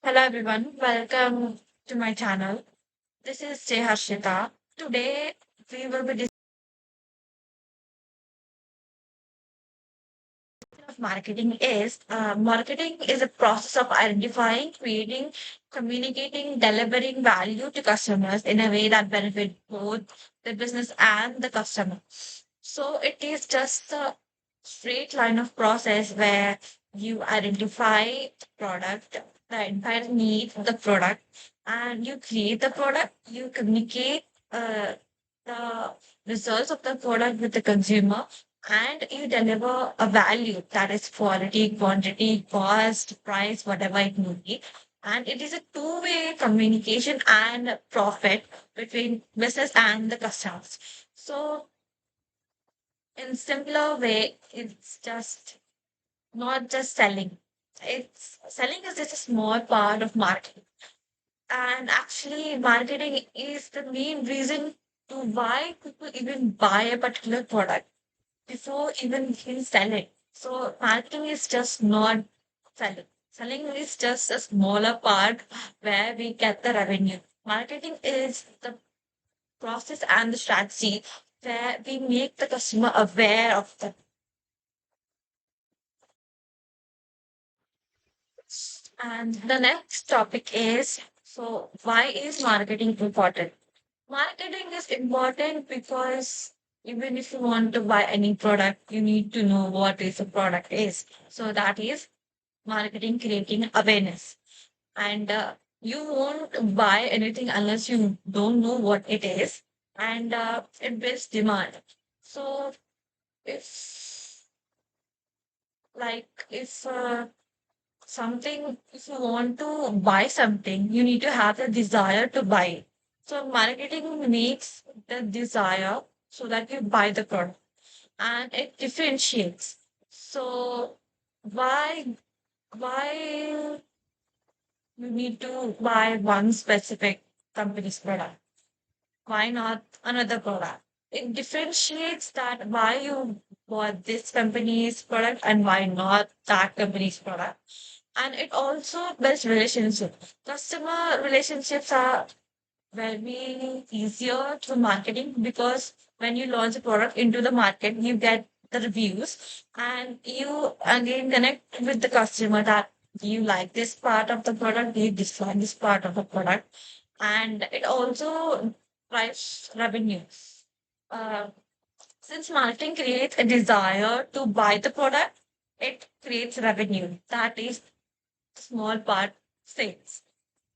Hello everyone, welcome to my channel. This is Jay Harshita. Today we will be discussing of marketing is a process of identifying, creating, communicating, delivering value to customers in a way that benefit both the business and the customer. So it is just a straight line of process where you identify the product, the entire need of the product, and you create the product, you communicate the results of the product with the consumer, and you deliver a value that is quality, quantity, cost, price, whatever it may be. And it is a two-way communication and profit between business and the customers. So in simpler way, it's just not just selling. It's selling is just a small part of marketing. And actually, marketing is the main reason to why people even buy a particular product before even you sell it. So marketing is just not selling. Selling is just a smaller part where we get the revenue. Marketing is the process and the strategy where we make the customer aware of the. And the next topic is, so why is marketing important? Marketing is important because even if you want to buy any product, you need to know what is the product is. So that is marketing creating awareness. And you won't buy anything unless you don't know what it is. And it builds demand. So if if something, if you want to buy something, you need to have the desire to buy it. So marketing makes the desire so that you buy the product, and it differentiates. So why you need to buy one specific company's product? Why not another product? It differentiates that why you bought this company's product and why not that company's product. And it also builds relationships. Customer relationships are very easier to marketing because when you launch a product into the market, you get the reviews and you again connect with the customer that you like this part of the product, you dislike this part of the product, and it also drives revenue. Uh, since marketing creates a desire to buy the product, it creates revenue. That is small part sales.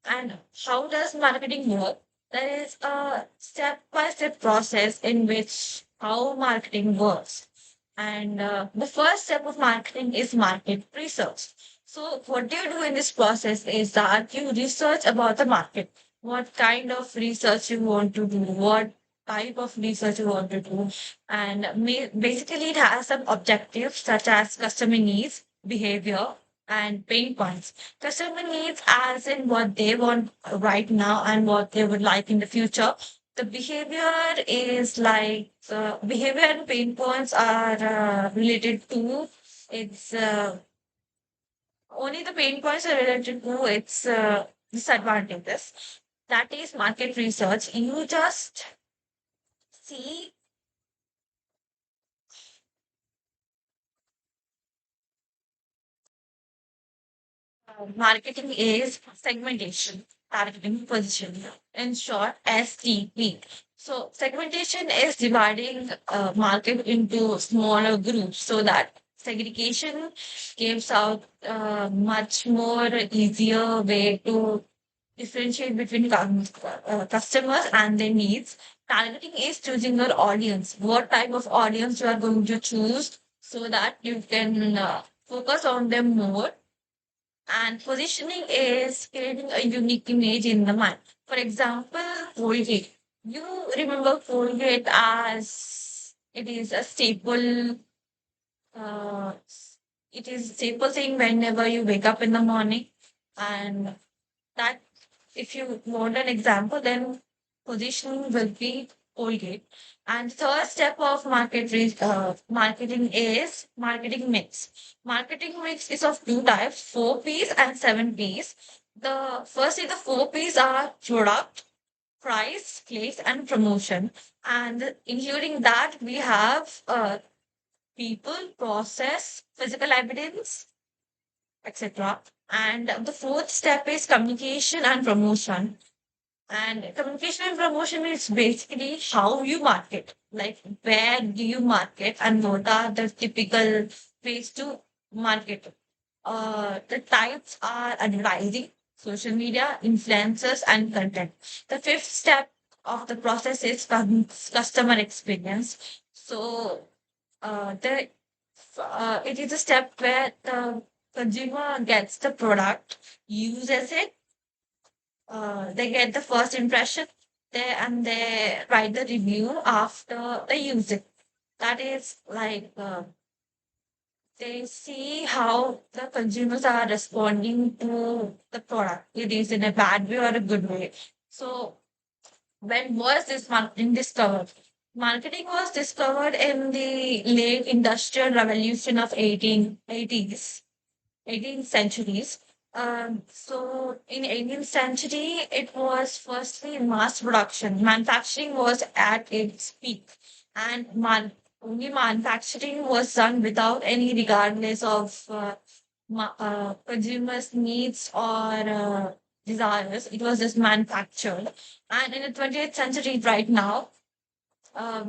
And how does marketing work? There is a step-by-step process in which how marketing works. And the first step of marketing is market research. So what you do in this process is that you research about the market. What kind of research you want to do, what type of research you want to do. And basically it has some objectives such as customer needs, behavior, and pain points. Customer needs as in what they want right now and what they would like in the future. The behavior is like behavior and pain points are related to it's only the pain points are related to its disadvantages. That is market research. You just see marketing is segmentation, targeting, positioning. In short, STP. So segmentation is dividing market into smaller groups so that segregation gives out much more easier way to differentiate between customers and their needs. Targeting is choosing your audience. What type of audience you are going to choose so that you can focus on them more, and positioning is creating a unique image in the mind. For example, Colgate. You remember Colgate as it is a staple. Uh, it is a staple thing whenever you wake up in the morning, and that if you want an example, then positioning will be Colgate. And third step of marketing is marketing mix. Marketing mix is of two types, 4 Ps and 7 Ps. The 4 P's are product, price, place, and promotion. And including that, we have people, process, physical evidence, etc. And the fourth step is communication and promotion. And communication and promotion is basically how you market, like where do you market and what are the typical ways to market. The types are advertising, social media, influencers, and content. The fifth step of the process is customer experience. So the it is a step where the consumer gets the product, uses it, they get the first impression and they write the review after they use it. That is like they see how the consumers are responding to the product. It is in a bad way or a good way. So when was this marketing discovered? Marketing was discovered in the late industrial revolution of 1880s 18th centuries. So in 18th century, it was firstly mass production. Manufacturing was at its peak, and only manufacturing was done without any regardless of consumers' needs or desires. It was just manufactured. And in the 20th century, right now,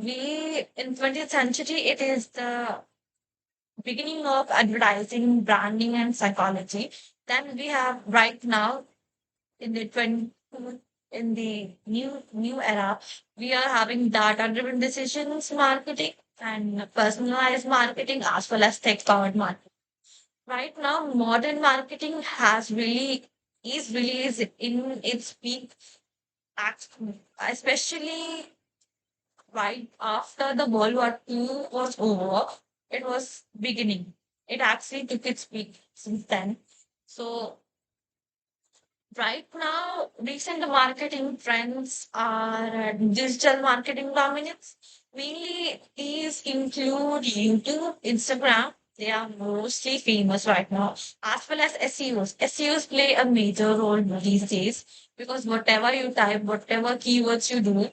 we in 20th century, it is the beginning of advertising, branding, and psychology. Then we have right now in the 20, in the new era, we are having data-driven decisions marketing and personalized marketing as well as tech-powered marketing. Right now, modern marketing has really is in its peak, act- especially right after the World War II was over, it was beginning. It actually took its peak since then. So right now, recent marketing trends are digital marketing dominance. Mainly, these include YouTube, Instagram. They are mostly famous right now, as well as SEOs. SEOs play a major role these days because whatever you type, whatever keywords you do,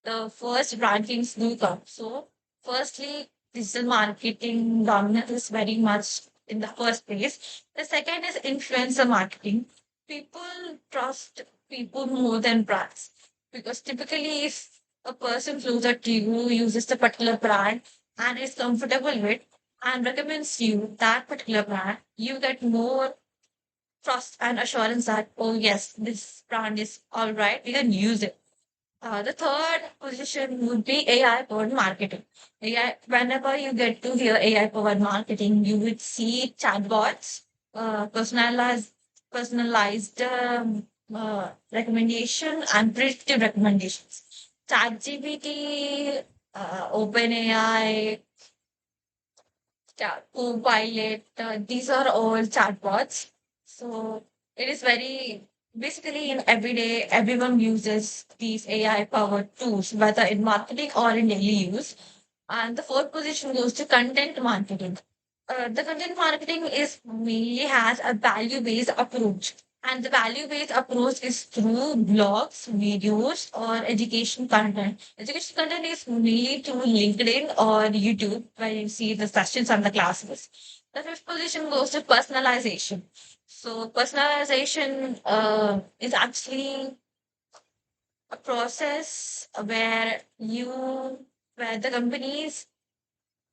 the first rankings do come. So, firstly, digital marketing dominance is very much in the first place. The second is influencer marketing. People trust people more than brands because typically, if a person closer to you uses the particular brand and is comfortable with and recommends you that particular brand, you get more trust and assurance that, oh, yes, this brand is all right, we can use it. The third position would be AI powered marketing. AI, whenever you get to hear AI powered marketing, you would see chatbots, personalized recommendation and predictive recommendations. ChatGPT, OpenAI, Copilot, these are all chatbots. So it is very basically in everyday, everyone uses these AI powered tools, whether in marketing or in daily use. And the fourth position goes to content marketing. The content marketing is mainly has a value based approach. And the value based approach is through blogs, videos, or education content. Education content is mainly through LinkedIn or YouTube, where you see the sessions and the classes. The fifth position goes to personalization. So, personalization is actually a process where the companies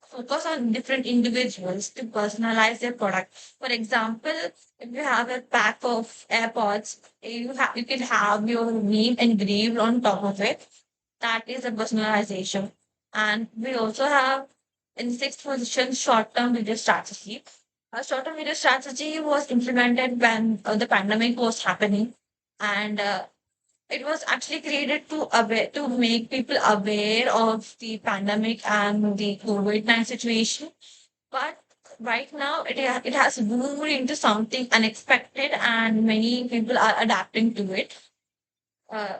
focus on different individuals to personalize their product. For example, if you have a pack of AirPods, you can have your name engraved on top of it. That is a personalization. And we also have in sixth position short-term video strategy. A short-term video strategy was implemented when the pandemic was happening, and it was actually created to make people aware of the pandemic and the COVID-19 situation. But right now, it has moved into something unexpected, and many people are adapting to it.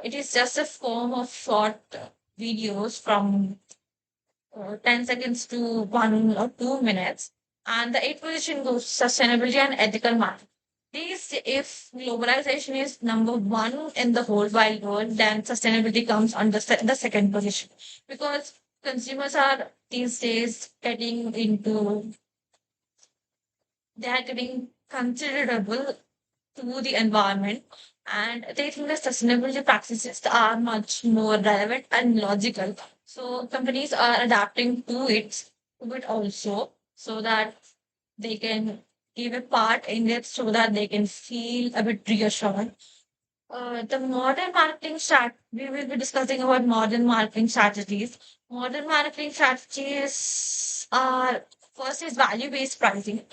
It is just a form of short videos from 10 seconds to 1 or 2 minutes. And the eighth position goes sustainability and ethical marketing. These, if globalization is number one in the whole wide world, then sustainability comes on the second position because consumers are these days getting into, they are getting considerable to the environment, and they think that sustainability practices are much more relevant and logical. So companies are adapting to it also, so that they can give a part in it, so that they can feel a bit reassured. The modern marketing strat, we will be discussing about modern marketing strategies. Modern marketing strategies are, first is value based pricing.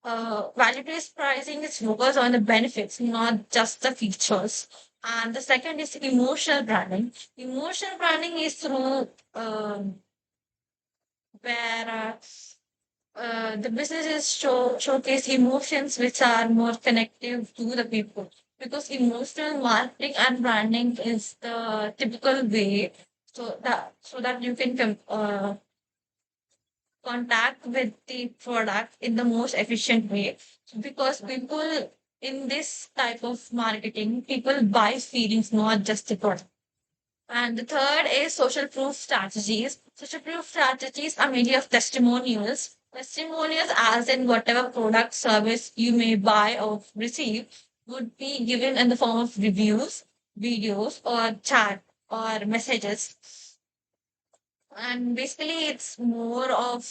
Value-based pricing is focused on the benefits, not just the features. And the second is emotional branding. Emotional branding is through where the businesses showcase emotions which are more connective to the people. Because emotional marketing and branding is the typical way, so that you can contact with the product in the most efficient way, because people in this type of marketing, people buy feelings, not just the product. And the third is social proof strategies. Social proof strategies are mainly of testimonials. Testimonials, as in whatever product service you may buy or receive, would be given in the form of reviews, videos, or chat or messages. And basically, it's more of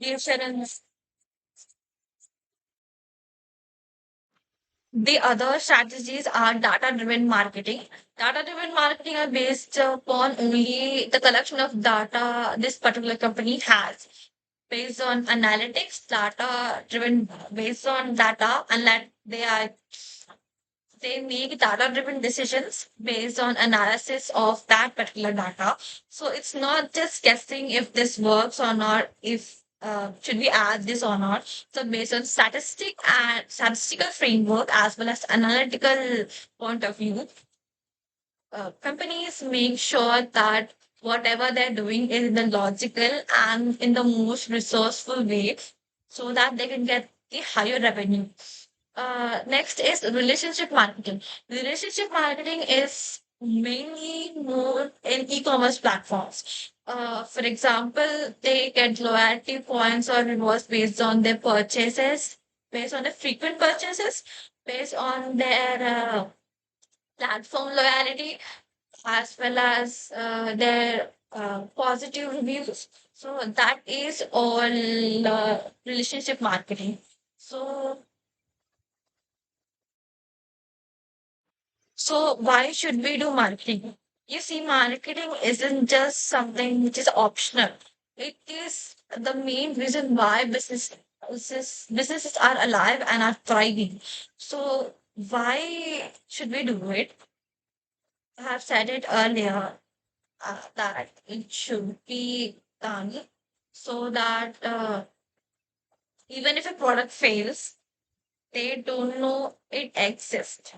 reassurance. The other strategies are data-driven marketing. Data-driven marketing are based upon only the collection of data this particular company has, based on analytics, data-driven, based on data, and that they make data driven decisions based on analysis of that particular data. So it's not just guessing if this works or not, if should we add this or not. So based on statistical framework as well as analytical point of view, companies make sure that whatever they're doing is in the logical and in the most resourceful way, so that they can get the higher revenue. Next is relationship marketing. Relationship marketing is mainly more in e-commerce platforms. For example, they get loyalty points or rewards based on their purchases, based on the frequent purchases, based on their platform loyalty, as well as their positive reviews. So that is all relationship marketing. So So why should we do marketing? You see, marketing isn't just something which is optional. It is the main reason why businesses are alive and are thriving. So why should we do it? I have said it earlier that it should be done so that even if a product fails, they don't know it exists.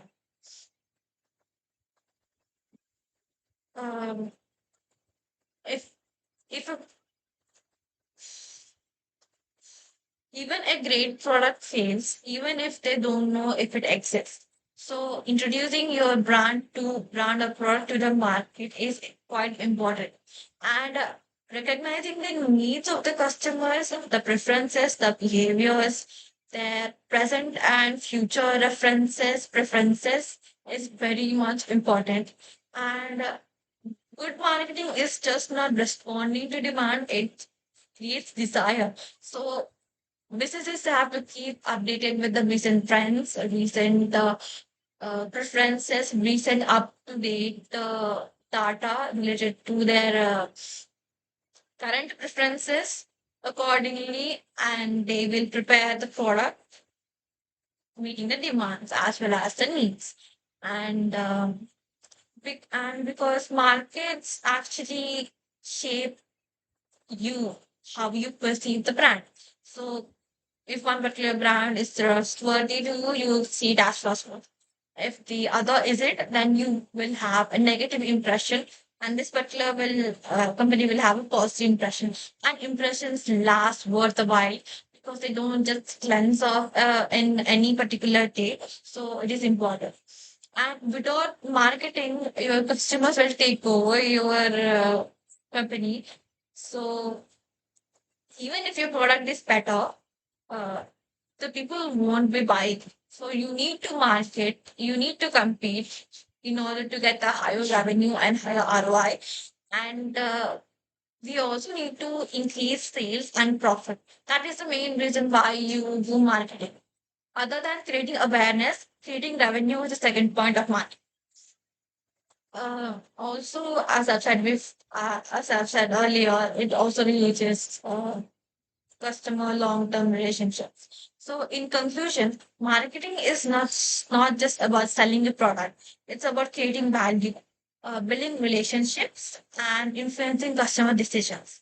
Um, if if a Even a great product fails, even if they don't know if it exists. So introducing your brand or product to the market is quite important. And recognizing the needs of the customers, the preferences, the behaviors, their present and future preferences is very much important. And good marketing is just not responding to demand, it creates desire. So businesses have to keep updated with the recent trends, recent preferences, recent up to date data related to their current preferences accordingly, and they will prepare the product meeting the demands as well as the needs. And because markets actually shape you, how you perceive the brand. So if one particular brand is trustworthy to you, you see it as trustworthy. If the other isn't, then you will have a negative impression, and this particular will company will have a positive impression. And impressions last worth a while because they don't just cleanse off in any particular day. So it is important. And without marketing, your customers will take over your company. So even if your product is better, uh, the people won't be buying. So you need to market, you need to compete in order to get the higher revenue and higher ROI. And we also need to increase sales and profit. That is the main reason why you do marketing. Other than creating awareness, creating revenue is the second point of marketing. Also, as I've said earlier, it also relates customer long-term relationships. So, in conclusion, marketing is not just about selling a product; it's about creating value, building relationships, and influencing customer decisions.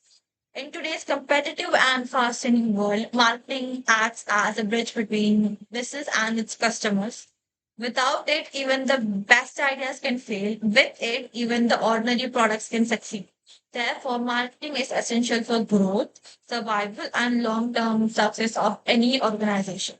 In today's competitive and fast-changing world, marketing acts as a bridge between business and its customers. Without it, even the best ideas can fail. With it, even the ordinary products can succeed. Therefore, marketing is essential for growth, survival, and long term success of any organization.